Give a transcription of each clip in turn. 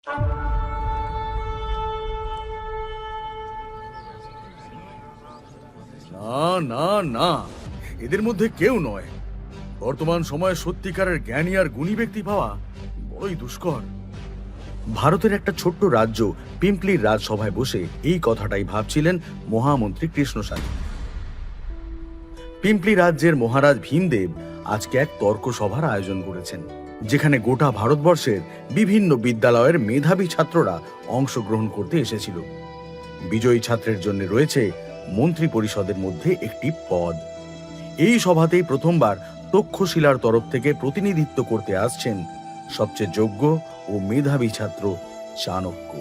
না না না, এদের মধ্যে কেউ নয়। বর্তমান সময়ে সত্যিকারের জ্ঞানী আর গুণী ব্যক্তি পাওয়া বড়ই দুষ্কর। ভারতের একটা ছোট্ট রাজ্য পিম্পলির রাজসভায় বসে এই কথাটাই ভাবছিলেন মহামন্ত্রী কৃষ্ণস্বামী। পিম্পলি রাজ্যের মহারাজ ভীমদেব আজকে এক তর্ক সভার আয়োজন করেছেন, যেখানে গোটা ভারতবর্ষের বিভিন্ন বিদ্যালয়ের মেধাবী ছাত্ররা অংশগ্রহণ করতে এসেছিল। বিজয়ী ছাত্রের জন্য রয়েছে মন্ত্রী পরিষদের মধ্যে একটি পদ। এই সভাতেই প্রথমবার তক্ষশিলার তরফ থেকে প্রতিনিধিত্ব করতে আসছেন সবচেয়ে যোগ্য ও মেধাবী ছাত্র চাণক্য।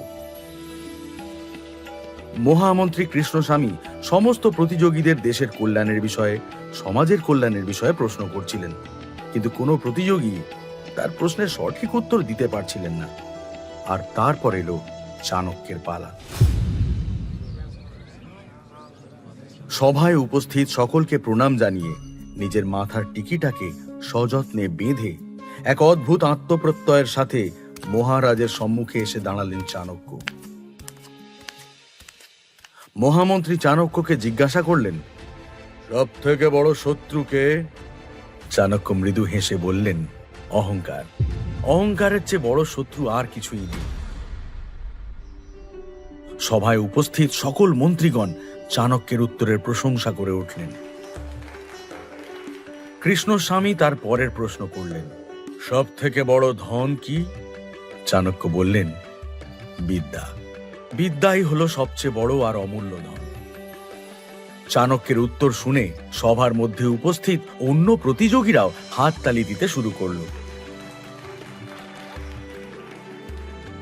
মহামন্ত্রী কৃষ্ণস্বামী সমস্ত প্রতিযোগীদের দেশের কল্যাণের বিষয়ে, সমাজের কল্যাণের বিষয়ে প্রশ্ন করছিলেন, কিন্তু কোনো প্রতিযোগী তার প্রশ্নের সঠিক উত্তর দিতে পারছিলেন না। আর তারপর এলো চাণক্যের পালা। সভায় উপস্থিত সকলকে প্রণাম জানিয়ে নিজের মাথার টিকিটাকে সযত্নে বেঁধে এক অদ্ভুত আত্মপ্রত্যয়ের সাথে মহারাজের সম্মুখে এসে দাঁড়ালেন চাণক্য। মহামন্ত্রী চাণক্যকে জিজ্ঞাসা করলেন, সব থেকে বড় শত্রুকে? চাণক্য মৃদু হেসে বললেন, অহংকার। অহংকারের চেয়ে বড় শত্রু আর কিছুই নেই। সভায় উপস্থিত সকল মন্ত্রীগণ চাণক্যের উত্তরের প্রশংসা করে উঠলেন। কৃষ্ণস্বামী তার পরের প্রশ্ন করলেন, সব থেকে বড় ধন কি? চাণক্য বললেন, বিদ্যা। বিদ্যাই হলো সবচেয়ে বড় আর অমূল্য ধন। চাণক্যের উত্তর শুনে সভার মধ্যে উপস্থিত অন্য প্রতিযোগীরাও হাততালি দিতে শুরু করল।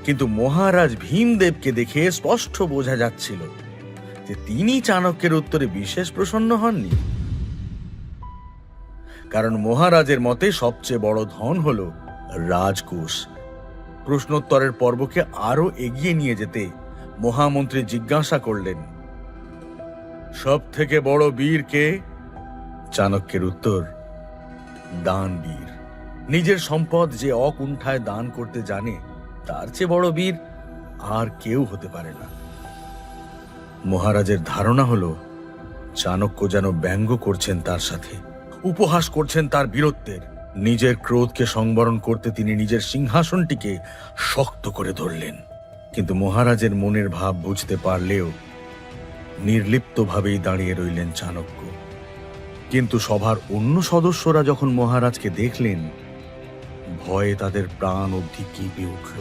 কিন্তু মহারাজ ভীমদেবকে দেখে স্পষ্ট বোঝা যাচ্ছিল যে তিনি চাণক্যের উত্তরে বিশেষ প্রসন্ন হননি। কারণ মহারাজের মতে সবচেয়ে বড় ধন হল রাজকোষ। প্রশ্নোত্তরের পর্বকে আরো এগিয়ে নিয়ে যেতে মহামন্ত্রী জিজ্ঞাসা করলেন, সব থেকে বড় বীর কে? চাণক্যের উত্তর, দানবীর। নিজের সম্পদ যে অকুণ্ঠায় দান করতে জানে, তার চেয়ে বড় বীর আর কেউ হতে পারে না। মহারাজের ধারণা হলো চাণক্য যেন ব্যঙ্গ করছেন তার সাথে, উপহাস করছেন তার বীরত্বের। নিজের ক্রোধকে সংবরণ করতে তিনি নিজের সিংহাসনটিকে শক্ত করে ধরলেন। কিন্তু মহারাজের মনের ভাব বুঝতে পারলেও নির্লিপ্তভাবেই দাঁড়িয়ে রইলেন চাণক্য। কিন্তু সভার অন্য সদস্যরা যখন মহারাজকে দেখলেন, ভয়ে তাদের প্রাণ অবধি কেঁপে উঠল।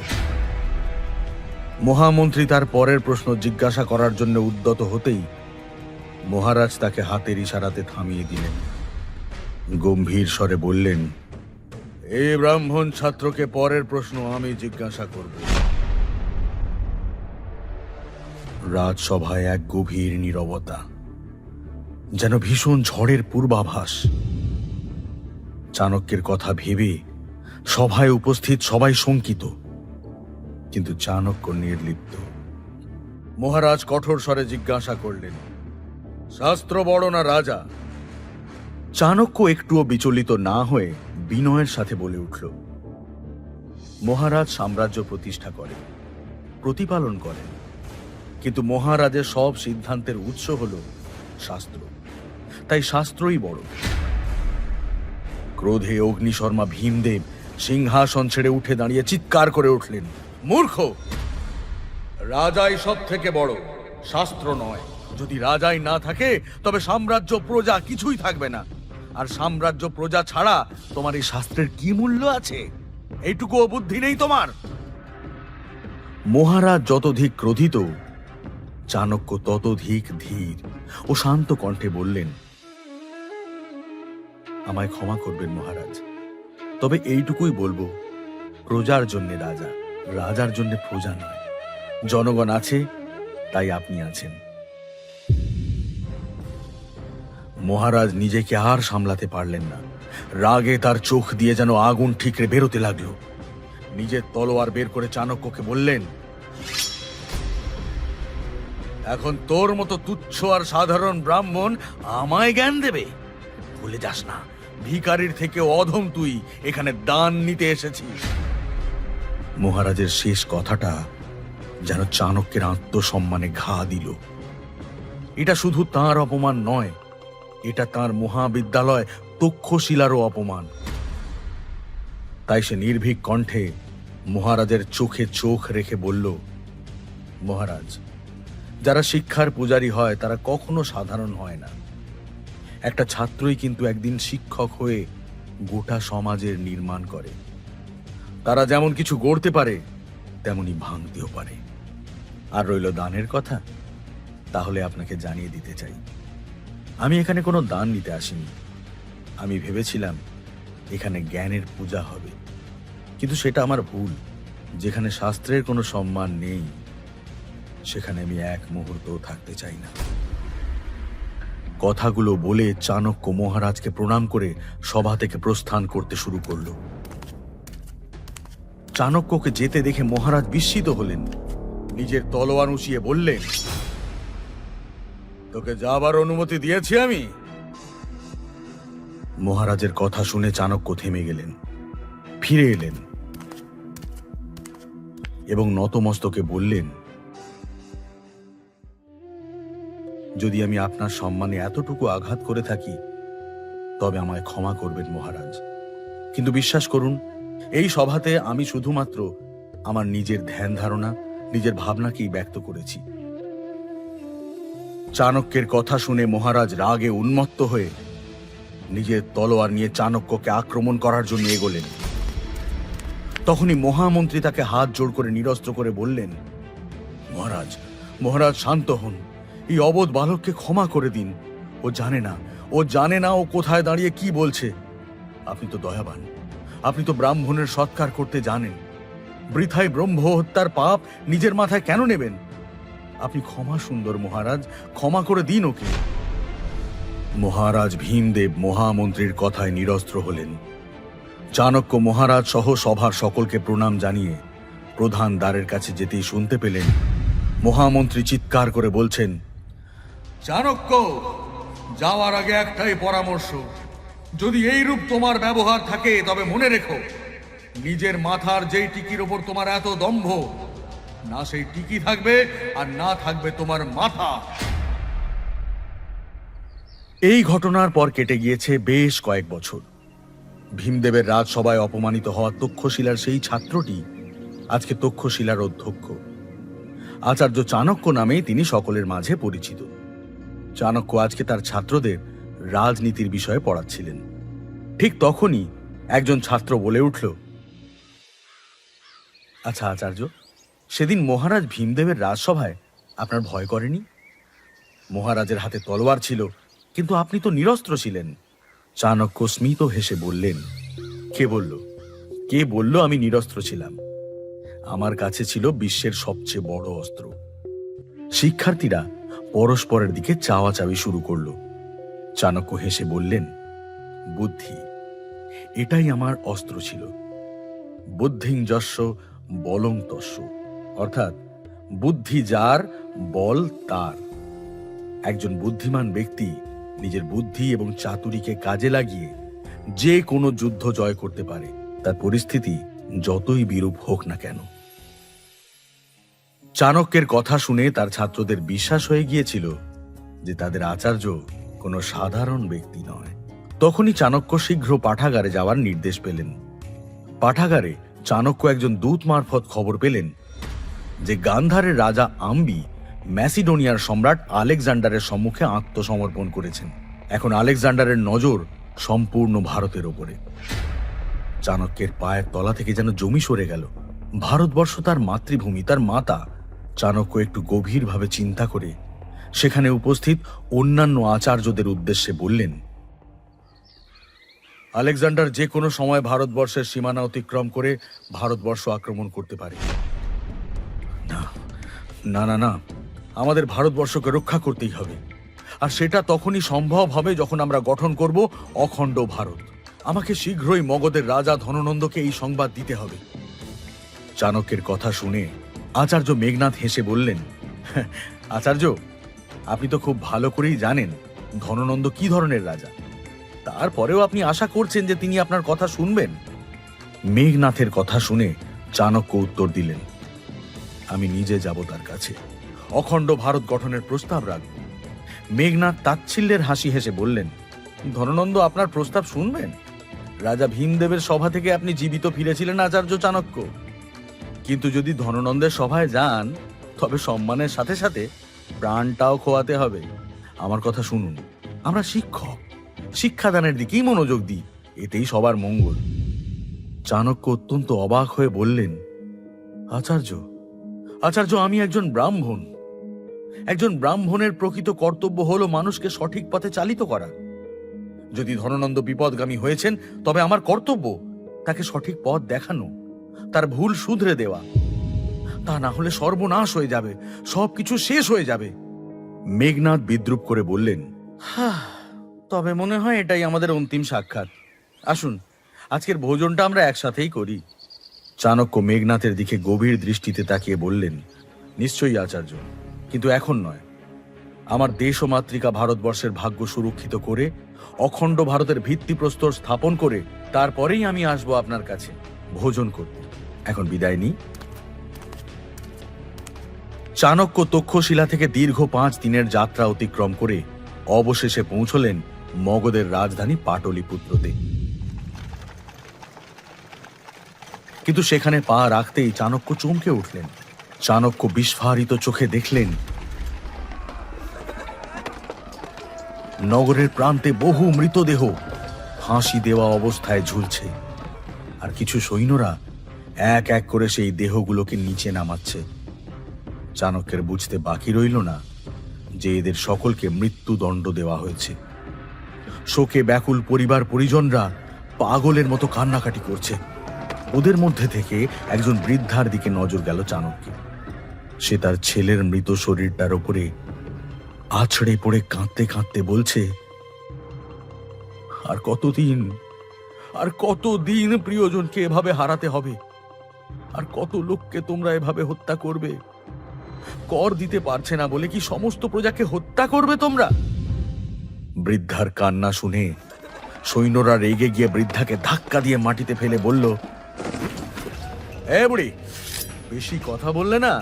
মহামন্ত্রী তার পরের প্রশ্ন জিজ্ঞাসা করার জন্য উদ্যত হতেই মহারাজ তাকে হাতের ইশারাতে থামিয়ে দিলেন। গম্ভীর স্বরে বললেন, এই ব্রাহ্মণ ছাত্রকে পরের প্রশ্ন আমি জিজ্ঞাসা করব। রাজসভায় এক গভীর নীরবতা, যেন ভীষণ ঝড়ের পূর্বাভাস। চাণক্যের কথা ভেবে সভায় উপস্থিত সবাই শঙ্কিত, কিন্তু চাণক্য নির্লিপ্ত। মহারাজ কঠোর স্বরে জিজ্ঞাসা করলেন, শাস্ত্র বড় না রাজা? চাণক্য একটুও বিচলিত না হয়ে বিনয়ের সাথে বলে উঠল, মহারাজ সাম্রাজ্য প্রতিষ্ঠা করেন, প্রতিপালন করেন, কিন্তু মহারাজের সব সিদ্ধান্তের উৎস হল শাস্ত্র, তাই শাস্ত্রই বড়। ক্রোধে অগ্নিশর্মা ভীমদেব সিংহাসন ছেড়ে উঠে দাঁড়িয়ে চিৎকার করে উঠলেন, মূর্খ! রাজাই সব থেকে বড়, শাস্ত্র নয়। যদি রাজাই না থাকে তবে সাম্রাজ্য প্রজা কিছুই থাকবে না। আর সাম্রাজ্য প্রজা ছাড়া তোমার এই শাস্ত্রের কি মূল্য আছে? এইটুকুও বুদ্ধি নেই তোমার? মহারাজ যতধিক ক্রোধিত, চাণক্য ততোধিক ধীর ও শান্ত কণ্ঠে বললেন, আমায় ক্ষমা করবেন মহারাজ, তবে এইটুকুই বলবো, প্রজার জন্য রাজা, রাজার জন্য প্রজা নয়। জনগণ আছে তাই আপনি আছেন। মহারাজ নিজেকে আর সামলাতে পারলেন না। রাগে তার চোখ দিয়ে যেন আগুন ঠিকরে বেরোতে লাগলো। নিজের তলোয়ার বের করে চাণক্যকে বললেন, এখন তোর মতো তুচ্ছ আর সাধারণ ব্রাহ্মণ আমায় জ্ঞান দেবে? ভুলে যাস না, ভিখারির থেকে অধম তুই এখানে দান নিতে এসেছিস। মহারাজের শেষ কথাটা যেন চাণক্যের আত্মসম্মানে ঘা দিল। এটা শুধু তাঁর অপমান নয়, এটা তাঁর মহাবিদ্যালয় তক্ষশিলারও অপমান। তাই সে নির্ভীক কণ্ঠে মহারাজের চোখে চোখ রেখে বলল, মহারাজ, যারা শিক্ষার পূজারী হয় তারা কখনো সাধারণ হয় না। একটা ছাত্রই কিন্তু একদিন শিক্ষক হয়ে গোটা সমাজের নির্মাণ করে। তারা যেমন কিছু গড়তে পারে তেমনি ভাঙতেও পারে। আর রইল দানের কথা, তাহলে আপনাকে জানিয়ে দিতে চাই, আমি এখানে কোনো দান নিতে আসিনি। আমি ভেবেছিলাম এখানে জ্ঞানের পূজা হবে, কিন্তু সেটা আমার ভুল। যেখানে শাস্ত্রের কোনো সম্মান নেই সেখানে আমি এক মুহূর্তও থাকতে চাই না। কথাগুলো বলে চাণক্য মহারাজকে প্রণাম করে সভা থেকে প্রস্থান করতে শুরু করল। চাণক্যকে যেতে দেখে মহারাজ বিস্মিত হলেন। নিজের তলোয়ার উঁচিয়ে বললেন, তোকে যাবার অনুমতি দিয়েছি আমি। মহারাজের কথা শুনে চাণক্য থেমে গেলেন, ফিরে এলেন এবং নতমস্তকে বললেন, যদি আমি আপনার সম্মানে এতটুকু আঘাত করে থাকি তবে আমায় ক্ষমা করবেন মহারাজ। কিন্তু বিশ্বাস করুন, এই সভাতে আমি শুধুমাত্র আমার নিজের ধ্যান ধারণা, নিজের ভাবনাকেই ব্যক্ত করেছি। চাণক্যের কথা শুনে মহারাজ রাগে উন্মত্ত হয়ে নিজের তলোয়ার নিয়ে চাণক্যকে আক্রমণ করার জন্য এগোলেন। তখনই মহামন্ত্রী তাকে হাত জোড় করে নিরস্ত্র করে বললেন, মহারাজ, মহারাজ শান্ত হন। এই অবোধ বালককে ক্ষমা করে দিন। ও জানে না ও কোথায় দাঁড়িয়ে কি বলছে। আপনি তো দয়াবান, আপনি তো ব্রাহ্মণের সৎকার করতে জানেন। বৃথায় ব্রহ্ম হত্যার পাপ নিজের মাথায় কেন নেবেন? আপনি ক্ষমা সুন্দর মহারাজ, ক্ষমা করে দিন ওকে। মহারাজ ভীমদেব মহামন্ত্রীর কথায় নিরস্ত্র হলেন। চাণক্য মহারাজ সহ সভার সকলকে প্রণাম জানিয়ে প্রধান দ্বারের কাছে যেতেই শুনতে পেলেন মহামন্ত্রী চিৎকার করে বলছেন, চাণক্য, যাওয়ার আগে একটাই পরামর্শ, যদি এই রূপ তোমার ব্যবহার থাকে তবে মনে রেখো, নিজের মাথার যেই টিকির ওপর তোমার এত দম্ভ, না সেই টিকি থাকবে আর না থাকবে তোমার মাথা। এই ঘটনার পর কেটে গিয়েছে বেশ কয়েক বছর। ভীমদেবের রাজসভায় অপমানিত হওয়া তক্ষশিলার সেই ছাত্রটি আজকে তক্ষশিলার অধ্যক্ষ। আচার্য চাণক্য নামে তিনি সকলের মাঝে পরিচিত। চাণক্য আজকে তার ছাত্রদের রাজনীতির বিষয়ে পড়াচ্ছিলেন। ঠিক তখনই একজন ছাত্র বলে উঠল, আচ্ছা আচার্য, সেদিন মহারাজ ভীমদেবের রাজসভায় আপনার ভয় করেনি? মহারাজের হাতে তলোয়ার ছিল, কিন্তু আপনি তো নিরস্ত্র ছিলেন। চাণক্য স্মিত হেসে বললেন, কে বলল আমি নিরস্ত্র ছিলাম? আমার কাছে ছিল বিশ্বের সবচেয়ে বড় অস্ত্র। শিক্ষার্থীরা পরস্পরের দিকে চাওয়াচাওয়ি শুরু করল। চাণক্য হেসে বললেন, বুদ্ধি, এটাই আমার অস্ত্র ছিল। বুদ্ধিং যস্য বলং তস্য, অর্থাৎ বুদ্ধি যার, বল তার। একজন বুদ্ধিমান ব্যক্তি নিজের বুদ্ধি এবং চাতুরীকে কাজে লাগিয়ে যে কোনো যুদ্ধ জয় করতে পারে, তার পরিস্থিতি যতই বিরূপ হোক না কেন। চাণক্যের কথা শুনে তার ছাত্রদের বিশ্বাস হয়ে গিয়েছিল যে তাদের আচার্য কোনো সাধারণ ব্যক্তি নয়। তখনই চাণক্য শীঘ্র পাঠাগারে যাওয়ার নির্দেশ পেলেন। পাঠাগারে চাণক্য একজন দূত মারফত খবর পেলেন যে গান্ধারের রাজা আম্বি ম্যাসিডোনিয়ার সম্রাট আলেকজান্ডারের সম্মুখে আত্মসমর্পণ করেছেন। এখন আলেকজান্ডারের নজর সম্পূর্ণ ভারতের ওপরে। চাণক্যের পায়ের তলা থেকে যেন জমি সরে গেল। ভারতবর্ষ তার মাতৃভূমি, তার মাতা। চাণক্য একটু গভীরভাবে চিন্তা করে সেখানে উপস্থিত অন্যান্য আচার্যদের উদ্দেশ্যে বললেন, আলেকজান্ডার যে কোনো সময় ভারতবর্ষের সীমানা অতিক্রম করে ভারতবর্ষ আক্রমণ করতে পারে। না না না, আমাদের ভারতবর্ষকে রক্ষা করতেই হবে। আর সেটা তখনই সম্ভব হবে যখন আমরা গঠন করব অখণ্ড ভারত। আমাকে শীঘ্রই মগধের রাজা ধননন্দকে এই সংবাদ দিতে হবে। চাণক্যের কথা শুনে আচার্য মেঘনাদ হেসে বললেন, আচার্য, আপনি তো খুব ভালো করেই জানেন ধননন্দ কি ধরনের রাজা। তারপরেও আপনি আশা করছেন যে তিনি আপনার কথা শুনবেন? মেঘনাথের কথা শুনে চাণক্য উত্তর দিলেন, আমি নিজে যাব তার কাছে, অখণ্ড ভারত গঠনের প্রস্তাব রাখব। মেঘনাদ তাচ্ছিল্যের হাসি হেসে বললেন, ধননন্দ আপনার প্রস্তাব শুনবেন? রাজা ভীমদেবের সভা থেকে আপনি জীবিত ফিরেছিলেন আচার্য চাণক্য, কিন্তু যদি ধননন্দের সভায় যান তবে সম্মানের সাথে সাথে প্রাণটাও খোয়াতে হবে। আমার কথা শুনুন, আমরা শিক্ষক, শিক্ষাদানের দিকেই মনোযোগ দিই, এতেই সবার মঙ্গল। চাণক্য অত্যন্ত অবাক হয়ে বললেন, আচার্য আচার্য আমি একজন ব্রাহ্মণ। একজন ব্রাহ্মণের প্রকৃত কর্তব্য হলো মানুষকে সঠিক পথে চালিত করা। যদি ধননন্দ বিপদগামী হয়েছেন তবে আমার কর্তব্য তাকে সঠিক পথ দেখানো, তার ভুল শুধরে দেওয়া। তা না হলে সর্বনাশ হয়ে যাবে, সবকিছু শেষ হয়ে যাবে। মেঘনাদ বিদ্রুপ করে বললেন, তবে মনে হয় এটাই আমাদের অন্তিম সাক্ষাৎ। আসুন আজকের ভোজনটা আমরা একসাথেই করি। চাণক্য মেঘনাথের দিকে গভীর দৃষ্টিতে তাকিয়ে বললেন, নিশ্চয়ই আচার্য, কিন্তু এখন নয়। আমার দেশ ও মাতৃকা ভারতবর্ষের ভাগ্য সুরক্ষিত করে, অখণ্ড ভারতের ভিত্তিপ্রস্তর স্থাপন করে তারপরেই আমি আসবো আপনার কাছে ভোজন করতে। এখন বিদায় নিই। চাণক্য তক্ষশিলা থেকে দীর্ঘ 5 দিনের যাত্রা অতিক্রম করে অবশেষে পৌঁছলেন মগধের রাজধানী পাটলিপুত্রতে। কিন্তু সেখানে পা রাখতেই চাণক্য চমকে উঠলেন। চাণক্য বিস্ফারিত চোখে দেখলেন নগরের প্রান্তে বহু মৃতদেহ ফাঁসি দেওয়া অবস্থায় ঝুলছে, আর কিছু সৈন্যরা এক এক করে সেই দেহগুলোকে নিচে নামাচ্ছে। চাণক্যের বুঝতে বাকি রইল না যে এদের সকলকে মৃত্যুদণ্ড দেওয়া হয়েছে। শোকে ব্যাকুল পরিবার পরিজনরা পাগলের মতো কান্নাকাটি করছে। ওদের মধ্যে থেকে একজন বৃদ্ধার দিকে নজর গেল চাণক্যের। সে তার ছেলের মৃত শরীরটার উপরে আছড়ে পড়ে কাঁদতে কাঁদতে বলছে, আর কতদিন প্রিয়জনকে এভাবে হারাতে হবে? আর কত লোককে তোমরা এভাবে হত্যা করবে? কর দিতে পারছে না বলে কি সমস্ত প্রজাকে হত্যা করবে তোমরা? বৃদ্ধার কান্না শুনে সৈন্যরা রেগে গিয়ে বৃদ্ধাকে ধাক্কা দিয়ে মাটিতে ফেলে বলল, এ বুড়ি, বেশি কথা বললে না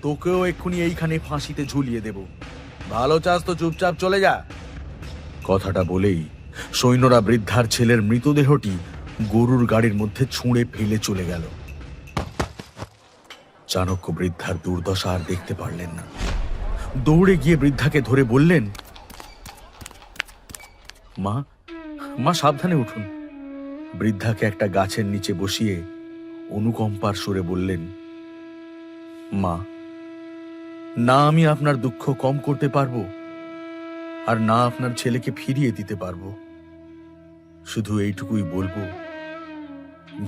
তোকেও এক্ষুনি এইখানে ফাঁসিতে ঝুলিয়ে দেব। ভালো চাস তো চুপচাপ চলে যা। কথাটা বলেই সৈন্যরা বৃদ্ধার ছেলের মৃতদেহটি গরুর গাড়ির মধ্যে ছুঁড়ে ফেলে চলে গেল। চাণক্য বৃদ্ধার দুর্দশা আর দেখতে পারলেন না। দৌড়ে গিয়ে বৃদ্ধাকে ধরে বললেন, মা মা সাবধানে উঠুন। বৃদ্ধাকে একটা গাছের নিচে বসিয়ে অনুকম্পার সুরে বললেন, মা, না আমি আপনার দুঃখ কম করতে পারবো, আর না আপনার ছেলেকে ফিরিয়ে দিতে পারবো। শুধু এইটুকুই বলবো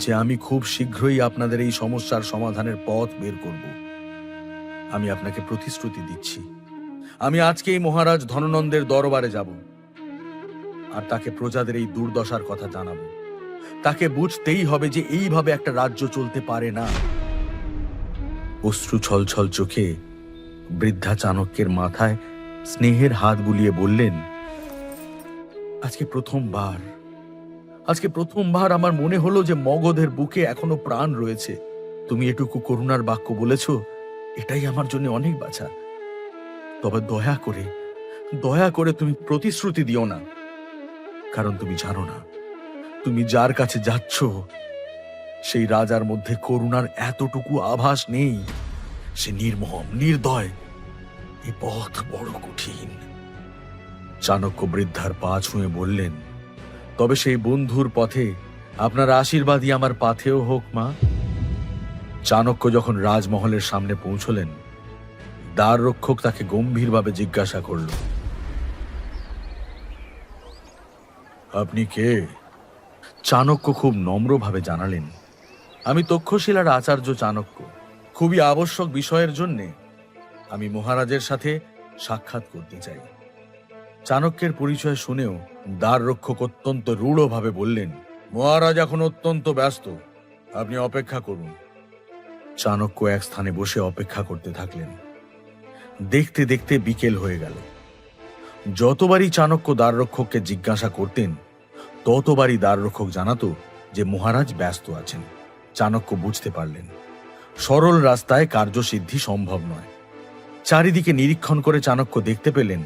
যে আমি খুব শীঘ্রই আপনাদের এই সমস্যার সমাধানের পথ বের করব। আমি আপনাকে প্রতিশ্রুতি দিচ্ছি, আমি আজকেই মহারাজ ধননন্দের দরবারে যাব আর তাকে প্রজাদের এই দুর্দশার কথা জানাবো। তাকে বুঝতেই হবে যে এইভাবে একটা রাজ্য চলতে পারে না। অশ্রু ছলছল চোখে বৃদ্ধা চাণক্যের মাথায় স্নেহের হাত বুলিয়ে বললেন, আজকে প্রথমবার আমার মনে হলো যে মগধের বুকে এখনো প্রাণ রয়েছে। তুমি এটুকু করুণার বাক্য বলেছ, এটাই আমার জন্য অনেক বাছা। তবে দয়া করে তুমি প্রতিশ্রুতি দিও না, কারণ তুমি জানো না তুমি যার কাছে যাচ্ছ সেই রাজার মধ্যে করুণার এতটুকু আভাস নেই। সে নির্মম, নির্দয়। এ পথ বড় কঠিন। চাণক্য বৃদ্ধার পা ছুঁয়ে বললেন, তবে সেই বন্ধুর পথে আপনার আশীর্বাদই আমার পাথেও হোক মা। চাণক্য যখন রাজমহলের সামনে পৌঁছলেন, দ্বার রক্ষক তাকে গম্ভীরভাবে জিজ্ঞাসা করল, আপনি কে? চাণক্য খুব নম্রভাবে জানালেন, আমি তক্ষশিলার আচার্য চাণক্য। খুবই আবশ্যক বিষয়ের জন্য আমি মহারাজের সাথে সাক্ষাৎ করতে চাই। চাণক্যের পরিচয় শুনেও দ্বার রক্ষক অত্যন্ত রূঢ়ভাবে বললেন, মহারাজ এখন অত্যন্ত ব্যস্ত, আপনি অপেক্ষা করুন। চাণক্য এক স্থানে বসে অপেক্ষা করতে থাকলেন। দেখতে দেখতে বিকেল হয়ে গেল। যতবারই চাণক্য দ্বার রক্ষককে জিজ্ঞাসা করতেন ততবারই দ্বার রক্ষক জানাতো যে মহারাজ ব্যস্ত আছেন। চাণক্য বুঝতে পারলেন সরল রাস্তায় কার্যসিদ্ধি সম্ভব নয়। চারিদিকে নিরীক্ষণ করে চাণক্য দেখতে পেলেন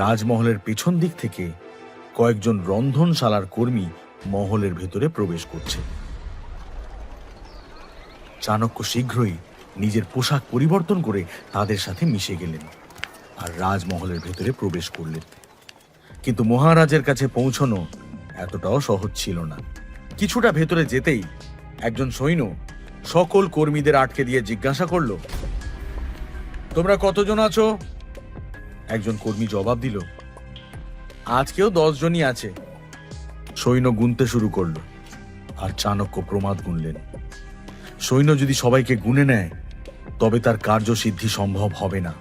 রাজমহলের পেছন দিক থেকে কয়েকজন রন্ধনশালার কর্মী মহলের ভেতরে প্রবেশ করছে। চাণক্য শীঘ্রই নিজের পোশাক পরিবর্তন করে তাদের সাথে মিশে গেলেন আর রাজমহলের ভেতরে প্রবেশ করলেন। কিন্তু মহারাজের কাছে পৌঁছানো এতটাও সহজ ছিল না। কিছুটা ভেতরে যেতেই একজন সৈন্য সকল কর্মীদের আটকে দিয়ে জিজ্ঞাসা করল, তোমরা কতজন আছো? একজন কর্মী জবাব দিল, আজকেও 10 জনই আছে। সৈন্য গুনতে শুরু করলো আর চাণক্য প্রমাদ গুনলেন। সৈন্য যদি সবাইকে গুনে নেয় তবে তার কার্যসিদ্ধি সম্ভব হবে না।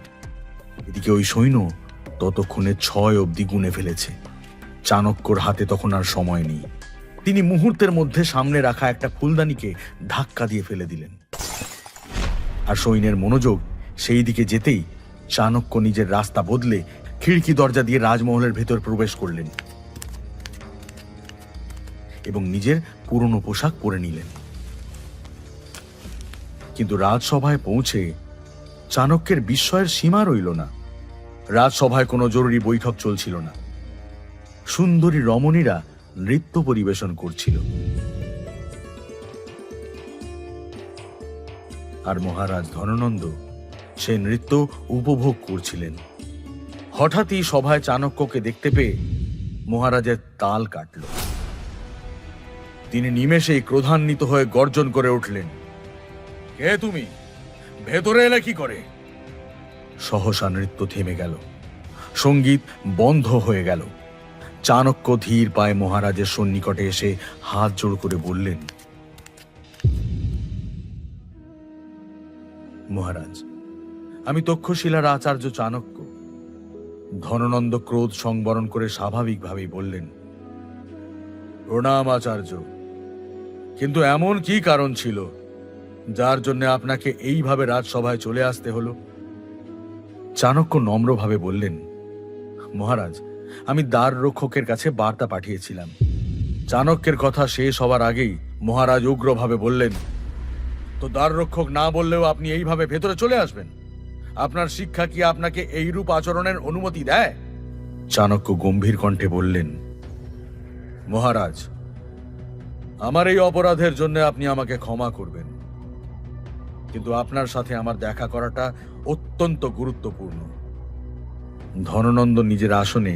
এদিকে ওই সৈন্য ততক্ষণে 6 অবধি গুনে ফেলেছে। চাণক্যর হাতে তখন আর সময় নেই। তিনি মুহূর্তের মধ্যে সামনে রাখা একটা ফুলদানিকে ধাক্কা দিয়ে ফেলে দিলেন। আর সৈন্যের মনোযোগ সেই দিকে যেতেই চাণক্য নিজের রাস্তা বদলে খিড়কি দরজা দিয়ে রাজমহলের ভেতর প্রবেশ করলেন এবং নিজের পুরনো পোশাক পরে নিলেন। কিন্তু রাজসভায় পৌঁছে চাণক্যের বিস্ময়ের সীমা রইল না। রাজসভায় কোনো জরুরি বৈঠক চলছিল না। সুন্দরী রমণীরা নৃত্য পরিবেশন করছিল আর মহারাজ ধননন্দ সে নৃত্য উপভোগ করছিলেন। হঠাৎই সভায় চাণক্যকে দেখতে পেয়ে মহারাজের তাল কাটল। তিনি নিমেষেই ক্রোধান্বিত হয়ে গর্জন করে উঠলেন, কে তুমি? ভেতরে এলে কি করে? সহসা নৃত্য থেমে গেল, সঙ্গীত বন্ধ হয়ে গেল। চাণক্য ধীর পায়ে মহারাজের সন্নিকটে এসে হাত জোড় করে বললেন, মহারাজ, আমি তক্ষশিলার আচার্য চাণক্য। ধননন্দ ক্রোধ সংবরণ করে স্বাভাবিকভাবেই বললেন, প্রণাম আচার্য, কিন্তু এমন কি কারণ ছিল যার জন্য আপনাকে এইভাবে রাজসভায় চলে আসতে হলো? চাণক্য নম্রভাবে বললেন, মহারাজ, আমি দ্বার রক্ষকের কাছে বার্তা পাঠিয়েছিলাম। চাণক্যের কথা শেষ হওয়ার আগেই মহারাজ উগ্রভাবে বললেন, তো দ্বার রক্ষক না বললেও আপনি এইভাবে ভেতরে চলে আসবেন? আপনার শিক্ষা কি আপনাকে এইরূপ আচরণের অনুমতি দেয়? চাণক্য গম্ভীর কণ্ঠে বললেন, মহারাজ, আমার এই অপরাধের জন্য আপনি আমাকে ক্ষমা করবেন, কিন্তু আপনার সাথে আমার দেখা করাটা অত্যন্ত গুরুত্বপূর্ণ। ধননন্দ নিজের আসনে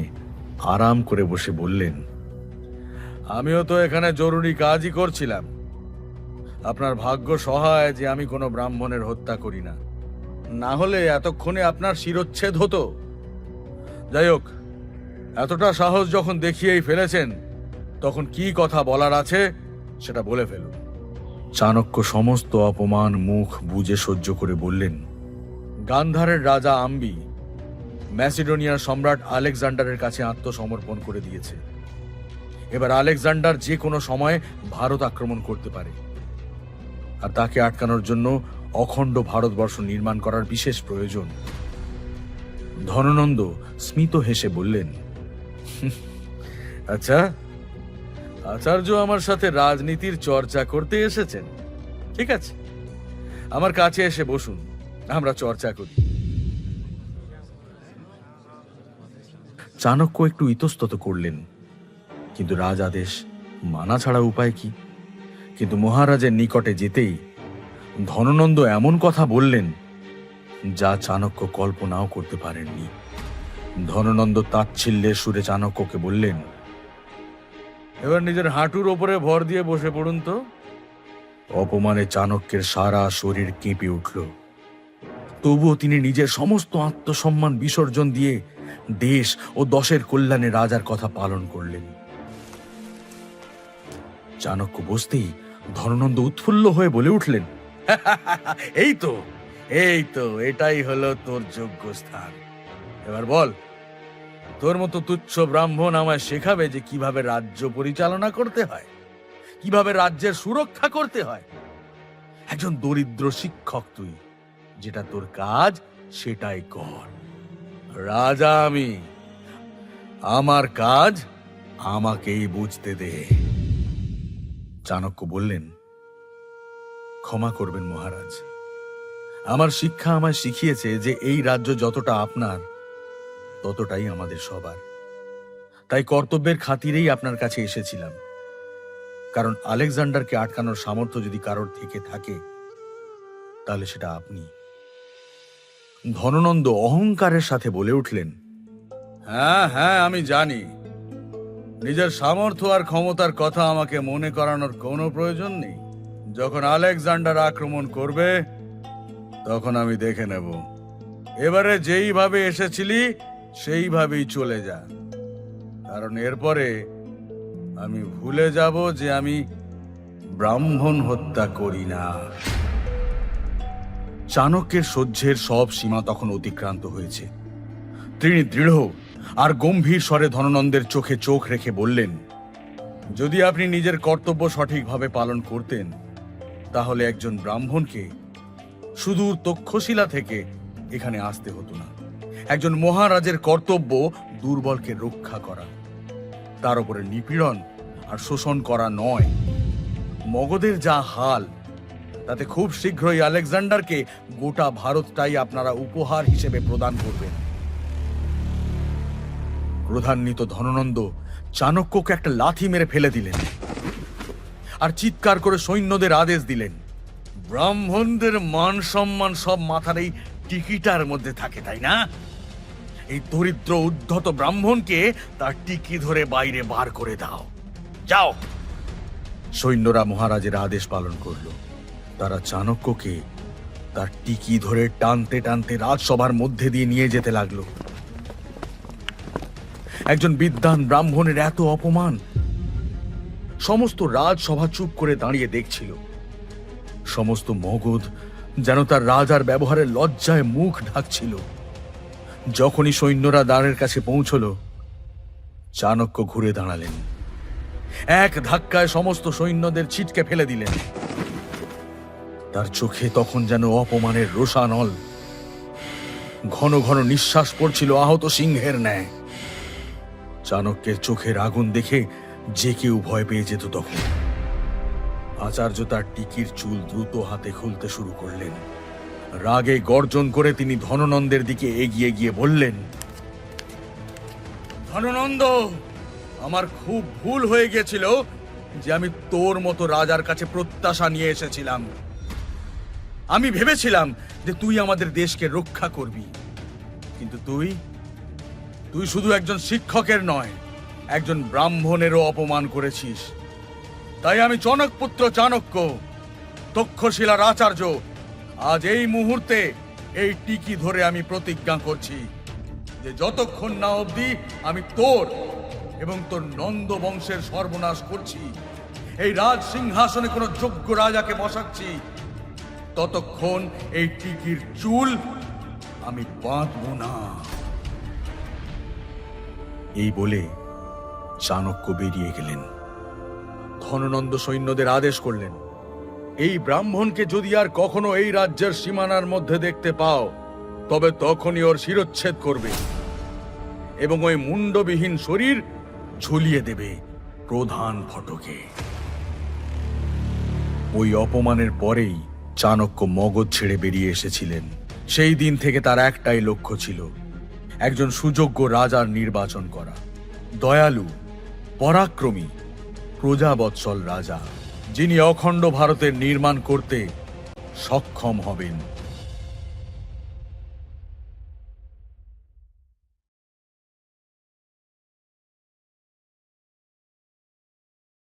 আরাম করে বসে বললেন, আমিও তো এখানে জরুরি কাজই করছিলাম। আপনার ভাগ্য সহায় যে আমি কোনো ব্রাহ্মণের হত্যা করি না, না হলে এতক্ষণে আপনার শিরচ্ছেদ হতো। যাই হোক, এতটা সাহস যখন দেখিয়েই ফেলেছেন, তখন কি কথা বলার আছে সেটা বলে ফেলুন। চাণক্য সমস্ত অপমান মুখ বুজে সহ্য করে বললেন, গান্ধারের রাজা আম্বি ম্যাসিডোনিয়ার সম্রাট আলেকজান্ডারের কাছে আত্মসমর্পণ করে দিয়েছে। এবার আলেকজান্ডার যে কোনো সময় ভারত আক্রমণ করতে পারে, আর তাকে আটকানোর জন্য অখণ্ড ভারতবর্ষ নির্মাণ করার বিশেষ প্রয়োজন। ধননন্দ স্মিত হেসে বললেন, আচ্ছা, আচার্য আমার সাথে রাজনীতির চর্চা করতে এসেছেন। ঠিক আছে, আমার কাছে এসে বসুন, আমরা চর্চা করি। চাণক্য একটু ইতস্তত করলেন, কিন্তু রাজ আদেশ মানা ছাড়া উপায় কি? কিন্তু মহারাজের নিকটে যেতেই ধননন্দ এমন কথা বললেন যা চাণক্য কল্পনাও করতে পারেননি। ধননন্দ তাচ্ছিল্যের সুরে চাণক্যকে বললেন, এবার নিজের হাঁটুর ওপরে ভর দিয়ে বসে পড়ুন তো। অপমানে চাণক্যের সারা শরীর কেঁপে উঠল। তবুও তিনি নিজের সমস্ত আত্মসম্মান বিসর্জন দিয়ে দেশ ও দশের কল্যাণে রাজার কথা পালন করলেন। চাণক্য বসতেই ধননন্দ উৎফুল্ল হয়ে বলে উঠলেন, এই তো, এটাই হলো তোর যোগ্য স্থান। এবার বল, তোর মতো তুচ্ছ ব্রাহ্মণ আমায় শেখাবে যে কিভাবে রাজ্য পরিচালনা করতে হয়, কিভাবে রাজ্যের সুরক্ষা করতে হয়। একজন দরিদ্র শিক্ষক তুই, যেটা তোর কাজ সেটাই কর। রাজা আমি, আমার কাজ আমাকেই বুঝতে দে। চাণক্য বললেন, ক্ষমা করবেন মহারাজ, আমার শিক্ষা আমায় শিখিয়েছে যে এই রাজ্য যতটা আপনার ততটাই আমাদের সবার। তাই কর্তব্যের খাতিরেই আপনার কাছে এসেছিলাম, কারণ আলেকজান্ডারকে আটকানোর সামর্থ্য যদি কারোর থেকে থাকে তাহলে সেটা আপনি। ধননন্দ অহংকারের সাথে বলে উঠলেন, হ্যাঁ হ্যাঁ, আমি জানি। নিজের সামর্থ্য আর ক্ষমতার কথা আমাকে মনে করানোর কোনো প্রয়োজন নেই। যখন আলেকজান্ডার আক্রমণ করবে তখন আমি দেখে নেব। এবারে যেইভাবে এসেছিলি সেইভাবেই চলে যা, কারণ এরপরে আমি ভুলে যাব যে আমি ব্রাহ্মণ হত্যা করি না। চাণক্যের সহ্যের সব সীমা তখন অতিক্রান্ত হয়েছে। তিনি দৃঢ় আর গম্ভীর স্বরে ধননন্দের চোখে চোখ রেখে বললেন, যদি আপনি নিজের কর্তব্য সঠিকভাবে পালন করতেন তাহলে একজন ব্রাহ্মণকে সুদূর তক্ষশিলা থেকে এখানে আসতে হতো না। একজন মহারাজের কর্তব্য দুর্বলকে রক্ষা করা, তার উপরে নিপীড়ন আর শোষণ করা নয়। মগধের যা হাল, তাতে খুব শীঘ্রই আলেকজান্ডারকে গোটা ভারতটাই আপনারা উপহার হিসেবে প্রদান করবেন। ক্রোধান্বিত ধননন্দ চাণক্যকে একটা লাথি মেরে ফেলে দিলেন আর চিৎকার করে সৈন্যদের আদেশ দিলেন, ব্রাহ্মণদের মান সম্মান সব মাথার এই টিকিটার মধ্যে থাকে, তাই না? এই দরিদ্র উদ্ধত ব্রাহ্মণকে তার টিকি ধরে বাইরে বার করে দাও, যাও। সৈন্যরা মহারাজের আদেশ পালন করল। তারা চাণক্যকে তার টিকি ধরে টানতে টানতে রাজসভার মধ্যে দিয়ে নিয়ে যেতে লাগলো। একজন বিদ্বান ব্রাহ্মণের এত অপমান! সমস্ত রাজসভা চুপ করে দাঁড়িয়ে দেখছিল। সমস্ত মগধ যেন তার রাজার ব্যবহারের লজ্জায় মুখ ঢাকছিল। যখনই সৈন্যরা দ্বারের কাছে পৌঁছল, চাণক্য ঘুরে দাঁড়ালেন। এক ধাক্কায় সমস্ত সৈন্যদের ছিটকে ফেলে দিলেন। তার চোখে তখন যেন অপমানের রোষানল। ঘন ঘন নিঃশ্বাস পড়ছিল আহত সিংহের ন্যায়। চাণক্যের চোখের আগুন দেখে যে কেউ ভয় পেয়ে যেত তখন। আচার্য তার টিকির চুল দ্রুত হাতে খুলতে শুরু করলেন। রাগে গর্জন করে তিনি ধননন্দের দিকে এগিয়ে গিয়ে বললেন, ধননন্দ, আমার খুব ভুল হয়ে গিয়েছিল যে আমি তোর মতো রাজার কাছে প্রত্যাশা নিয়ে এসেছিলাম। আমি ভেবেছিলাম যে তুই আমাদের দেশকে রক্ষা করবি, কিন্তু তুই শুধু একজন শিক্ষকের নয়, একজন ব্রাহ্মণেরও অপমান করেছিস। তাই আমি জনকপুত্র চাণক্য, তক্ষশিলার আচার্য, আজ এই মুহূর্তে এই টিকি ধরে আমি প্রতিজ্ঞা করছি যে যতক্ষণ না অবধি আমি তোর এবং তোর নন্দ বংশের সর্বনাশ করছি, এই রাজ সিংহাসনে কোনো যোগ্য রাজাকে বসাচ্ছি, ততক্ষণ এই টিকির চুল আমি বাঁধব না। এই বলে চাণক্য বেরিয়ে গেলেন। ধননন্দ সৈন্যদের আদেশ করলেন, এই ব্রাহ্মণকে যদি আর কখনো এই রাজ্যের সীমানার মধ্যে দেখতে পাও তবে তখনই ওর শিরচ্ছেদ করবে এবং ওই মুন্ডবিহীন শরীর ঝুলিয়ে দেবে প্রধান ফটকে। ওই অপমানের পরেই চাণক্য মগধ ছেড়ে বেরিয়ে এসেছিলেন। সেই দিন থেকে তার একটাই লক্ষ্য ছিল, একজন সুযোগ্য রাজার নির্বাচন করা, দয়ালু, পরাক্রমী, প্রজাবৎসল রাজা, যিনি অখণ্ড ভারতের নির্মাণ করতে সক্ষম হবেন।